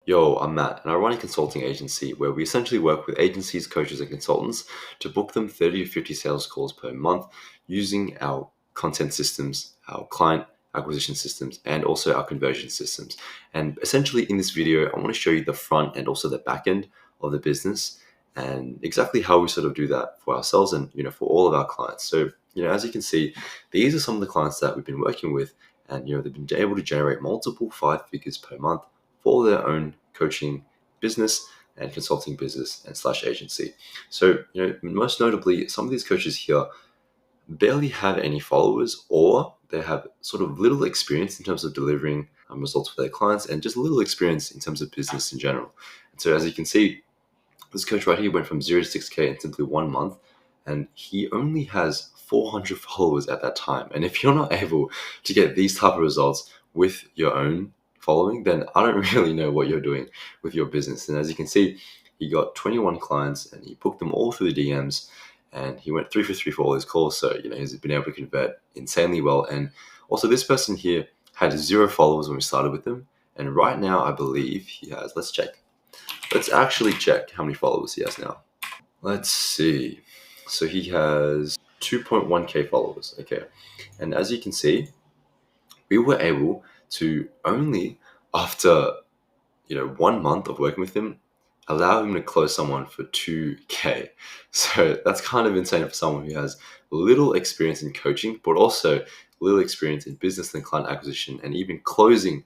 Yo, I'm Matt, and I run a consulting agency where we essentially work with agencies, coaches, and consultants to book them 30 to 50 sales calls per month using our content systems, our client acquisition systems, and also our conversion systems. And essentially, in this video, I want to show you the front and also the back end of the business and exactly how we sort of do that for ourselves and for all of our clients. So, as you can see, these are some of the clients that we've been working with, and they've been able to generate multiple five figures per month for their own coaching business and consulting business and slash agency. So, most notably, some of these coaches here barely have any followers, or they have sort of little experience in terms of delivering results for their clients and just little experience in terms of business in general. And so as you can see, this coach right here went from 0 to 6K in simply 1 month, and he only has 400 followers at that time. And if you're not able to get these type of results with your own following, then I don't really know what you're doing with your business. And as you can see, he got 21 clients and he booked them all through the DMs, and he went 3 for 3 for all his calls. So, he's been able to convert insanely well. And also this person here had 0 followers when we started with him. And right now, I believe he has, let's check. Let's actually check how many followers he has now. Let's see. So he has 2.1k followers. Okay. And as you can see, we were able to only after 1 month of working with him allow him to close someone for 2k. So that's kind of insane for someone who has little experience in coaching, but also little experience in business and client acquisition and even closing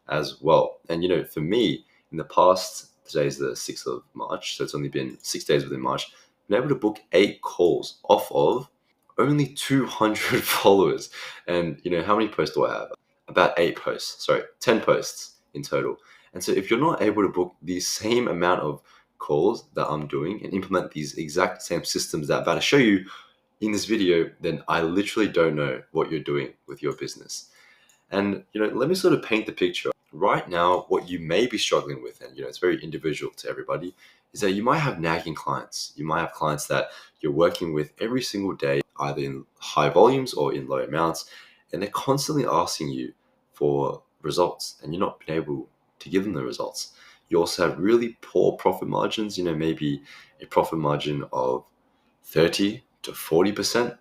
as well. And for me, in the past, today's the 6th of March, so it's only been 6 days within March, I've been able to book 8 calls off of only 200 followers. And how many posts do I have? About 8 posts, 10 posts in total. And so if you're not able to book the same amount of calls that I'm doing and implement these exact same systems that I'm about to show you in this video, then I literally don't know what you're doing with your business. And let me sort of paint the picture. Right now, what you may be struggling with, and it's very individual to everybody, is that you might have nagging clients. You might have clients that you're working with every single day, either in high volumes or in low amounts, and they're constantly asking you for results, and you're not been able to give them the results. You also have really poor profit margins, maybe a profit margin of 30 to 40%.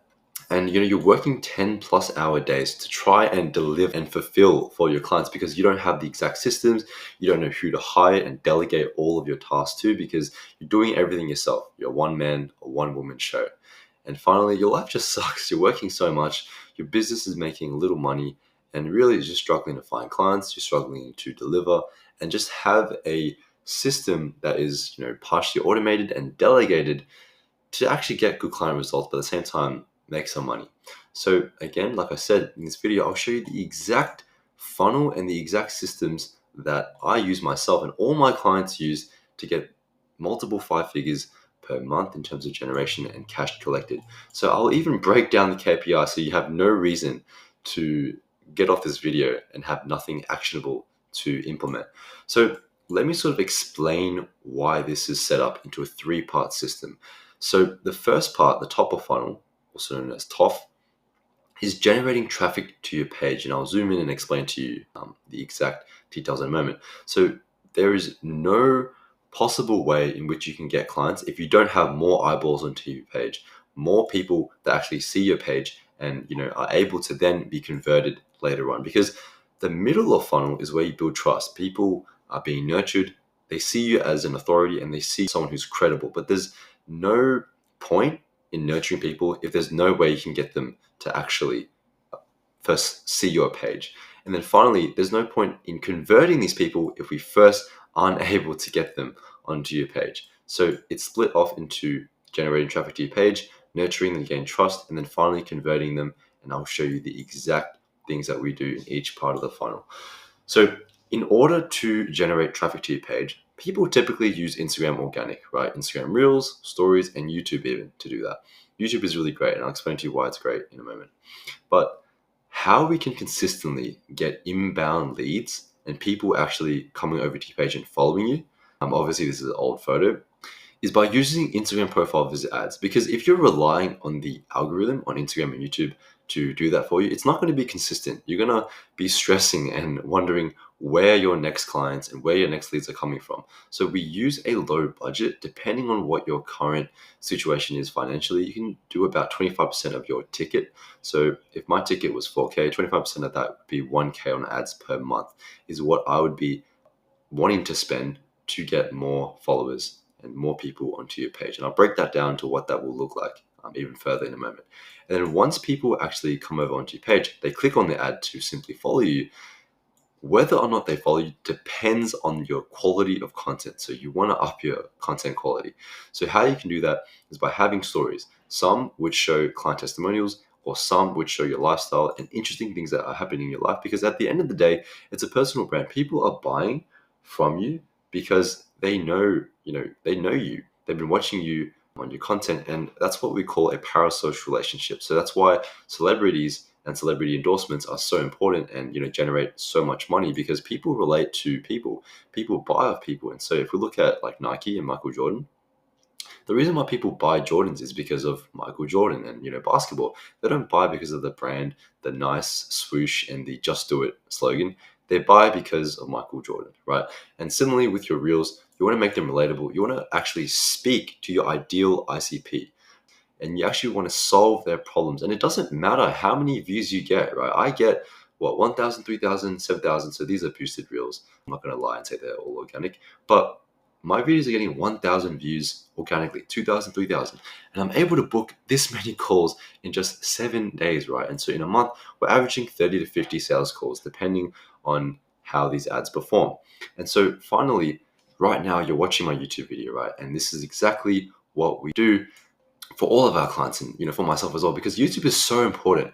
And you're working 10 plus hour days to try and deliver and fulfill for your clients because you don't have the exact systems. You don't know who to hire and delegate all of your tasks to because you're doing everything yourself. You're a one man or one woman show. And finally, your life just sucks. You're working so much. Your business is making little money and really you're just struggling to find clients. You're struggling to deliver and just have a system that is, partially automated and delegated to actually get good client results, but at the same time, make some money. So again, like I said in this video, I'll show you the exact funnel and the exact systems that I use myself and all my clients use to get multiple 5 figures per month in terms of generation and cash collected. So I'll even break down the KPI so you have no reason to get off this video and have nothing actionable to implement. So let me sort of explain why this is set up into a 3-part system. So the first part, the top of funnel, also known as TOF, is generating traffic to your page. And I'll zoom in and explain to you the exact details in a moment. So there is no possible way in which you can get clients if you don't have more eyeballs onto your page, more people that actually see your page and are able to then be converted later on. Because the middle of funnel is where you build trust. People are being nurtured. They see you as an authority and they see someone who's credible. But there's no point in nurturing people if there's no way you can get them to actually first see your page. And then finally, there's no point in converting these people if we first aren't able to get them onto your page. So it's split off into generating traffic to your page, nurturing them, gain trust, and then finally converting them. And I'll show you the exact things that we do in each part of the funnel. So in order to generate traffic to your page, people typically use Instagram organic, right? Instagram Reels, Stories, and YouTube even to do that. YouTube is really great, and I'll explain to you why it's great in a moment. But how we can consistently get inbound leads and people actually coming over to your page and following you, obviously this is an old photo, is by using Instagram profile visit ads. Because if you're relying on the algorithm on Instagram and YouTube to do that for you, it's not going to be consistent. You're going to be stressing and wondering where your next clients and where your next leads are coming from. So we use a low budget depending on what your current situation is financially. You can do about 25% of your ticket. So if my ticket was 4K, 25% of that would be 1K on ads per month is what I would be wanting to spend to get more followers and more people onto your page. And I'll break that down to what that will look like even further in a moment. And then once people actually come over onto your page, they click on the ad to simply follow you. Whether or not they follow you depends on your quality of content. So you want to up your content quality. So how you can do that is by having stories. Some would show client testimonials, or some would show your lifestyle and interesting things that are happening in your life. Because at the end of the day, it's a personal brand. People are buying from you because they know you. They've been watching you on your content, and that's what we call a parasocial relationship. So that's why celebrities and celebrity endorsements are so important and generate so much money, because people relate to people buy off people. And so if we look at like Nike and Michael Jordan, the reason why people buy Jordans is because of Michael Jordan and basketball. They don't buy because of the brand, the nice swoosh, and the just do it slogan. They buy because of Michael Jordan, right? And similarly with your reels, you want to make them relatable. You want to actually speak to your ideal ICP, and you actually want to solve their problems. And it doesn't matter how many views you get, right? I get 1,000, 3,000, 7,000. So these are boosted reels. I'm not going to lie and say they're all organic, but my videos are getting 1,000 views organically, 2,000, 3,000. And I'm able to book this many calls in just 7 days, right? And so in a month, we're averaging 30 to 50 sales calls, depending on how these ads perform. And so finally, right now you're watching my YouTube video, right? And this is exactly what we do for all of our clients, and for myself as well, because YouTube is so important.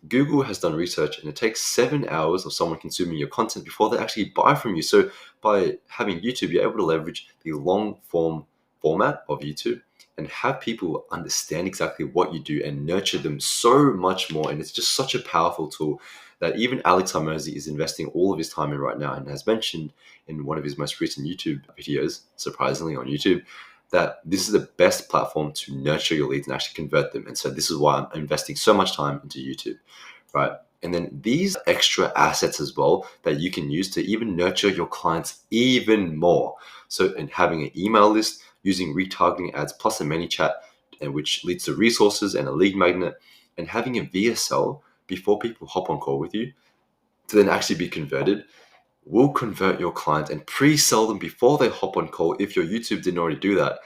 Google has done research, and it takes 7 hours of someone consuming your content before they actually buy from you. So by having YouTube, you're able to leverage the long form format of YouTube and have people understand exactly what you do and nurture them so much more. And it's just such a powerful tool that even Alex Hormozi is investing all of his time in right now, and has mentioned in one of his most recent YouTube videos, surprisingly on YouTube, that this is the best platform to nurture your leads and actually convert them. And so this is why I'm investing so much time into YouTube, right? And then these extra assets as well that you can use to even nurture your clients even more. So in having an email list, using retargeting ads plus a ManyChat, and which leads to resources and a lead magnet, and having a VSL before people hop on call with you to then actually be converted, will convert your clients and pre-sell them before they hop on call. If your YouTube didn't already do that,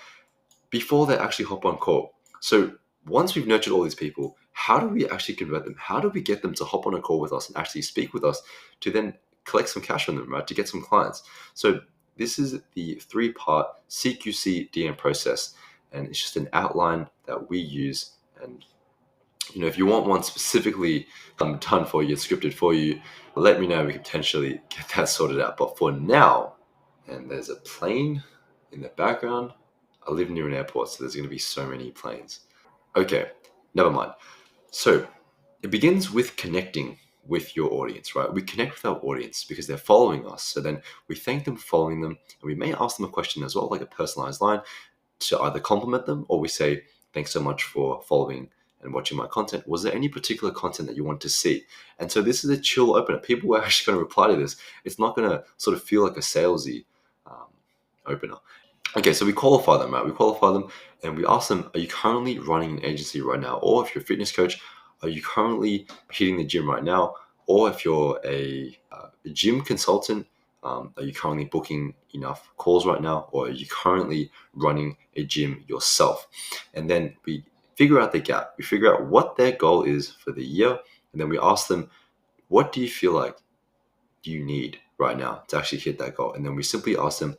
before they actually hop on call. So once we've nurtured all these people, how do we actually convert them? How do we get them to hop on a call with us and actually speak with us to then collect some cash from them, right? To get some clients. So this is the 3-part CQC DM process, and it's just an outline that we use. And if you want one specifically done for you, scripted for you, let me know. We can potentially get that sorted out. But for now, and there's a plane in the background. I live near an airport, so there's going to be so many planes. Okay, never mind. So it begins with connecting with your audience, right? We connect with our audience because they're following us. So then we thank them for following them, and we may ask them a question as well, like a personalized line, to either compliment them, or we say, thanks so much for following and watching my content. Was there any particular content that you want to see? And so this is a chill opener. People are actually going to reply to this. It's not going to sort of feel like a salesy opener. Okay, so we qualify them, right? We qualify them and we ask them, are you currently running an agency right now? Or if you're a fitness coach, are you currently hitting the gym right now? Or if you're a gym consultant, are you currently booking enough calls right now? Or are you currently running a gym yourself? And then we figure out the gap. We figure out what their goal is for the year. And then we ask them, what do you feel like you need right now to actually hit that goal? And then we simply ask them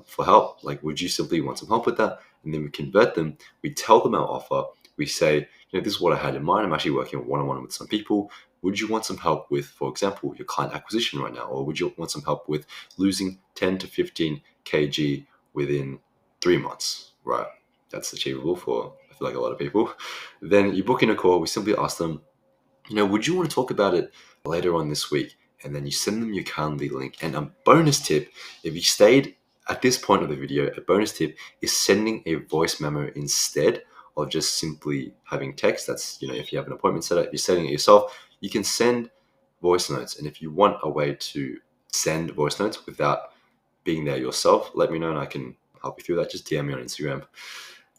for help. Like, would you simply want some help with that? And then we convert them. We tell them our offer. We say, this is what I had in mind. I'm actually working one-on-one with some people. Would you want some help with, for example, your client acquisition right now? Or would you want some help with losing 10 to 15 kg within 3 months, right? That's achievable for, I feel like, a lot of people. Then you book in a call. We simply ask them, would you want to talk about it later on this week? And then you send them your Calendly link. And a bonus tip, if you stayed at this point of the video, a bonus tip is sending a voice memo instead of just simply having text. That's, if you have an appointment set up, if you're setting it yourself, you can send voice notes. And if you want a way to send voice notes without being there yourself, let me know and I can help you through that. Just DM me on Instagram.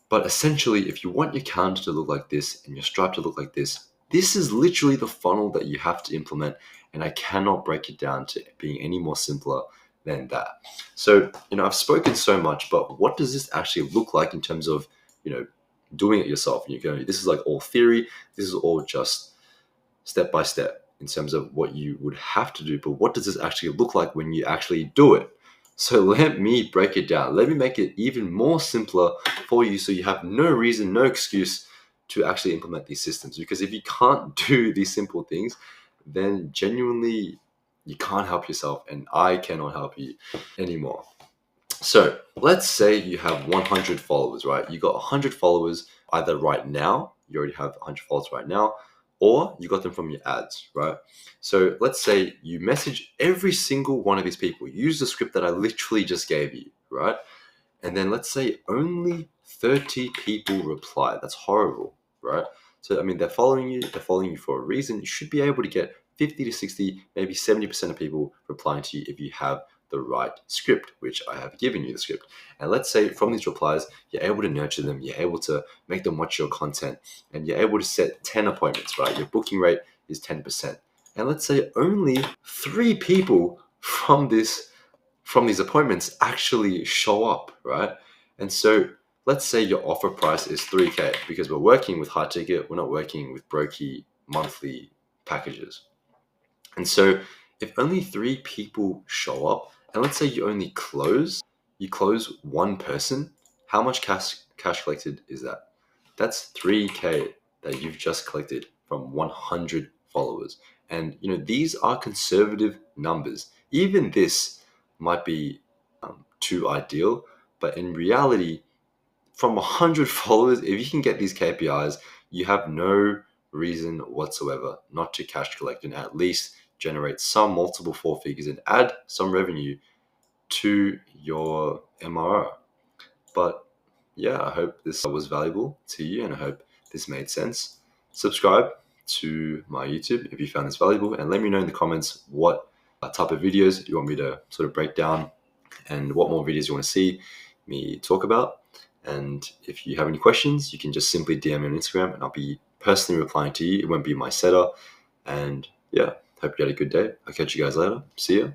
But essentially, if you want your calendar to look like this and your Stripe to look like this is literally the funnel that you have to implement. And I cannot break it down to being any more simpler than that. So, I've spoken so much, but what does this actually look like in terms of, doing it yourself? And you're going, this is like all theory. This is all just step by step in terms of what you would have to do. But what does this actually look like when you actually do it? So let me break it down. Let me make it even more simpler for you so you have no reason, no excuse to actually implement these systems. Because if you can't do these simple things, then genuinely you can't help yourself and I cannot help you anymore. So let's say you have 100 followers, right? You got 100 followers either right now, you already have 100 followers right now, or you got them from your ads, right? So let's say you message every single one of these people. Use the script that I literally just gave you, right? And then let's say only 30 people reply. That's horrible, right? So, they're following you for a reason. You should be able to get 50 to 60, maybe 70% of people replying to you if you have the right script, which I have given you the script. And let's say from these replies, you're able to nurture them, you're able to make them watch your content, and you're able to set 10 appointments, right? Your booking rate is 10%. And let's say only 3 people from these appointments actually show up, right? And so let's say your offer price is 3K because we're working with high ticket, we're not working with brokey monthly packages. And so if only 3 people show up, and let's say you close one person, how much cash collected is that? That's 3K that you've just collected from 100 followers. And these are conservative numbers. Even this might be too ideal, but in reality, from 100 followers, if you can get these KPIs, you have no reason whatsoever not to cash collect and at least generate some multiple 4 figures and add some revenue to your MRR. But yeah, I hope this was valuable to you and I hope this made sense. Subscribe to my YouTube if you found this valuable and let me know in the comments what type of videos you want me to sort of break down and what more videos you want to see me talk about. And if you have any questions, you can just simply DM me on Instagram and I'll be personally replying to you. It won't be my setup. And yeah, hope you had a good day. I'll catch you guys later. See ya.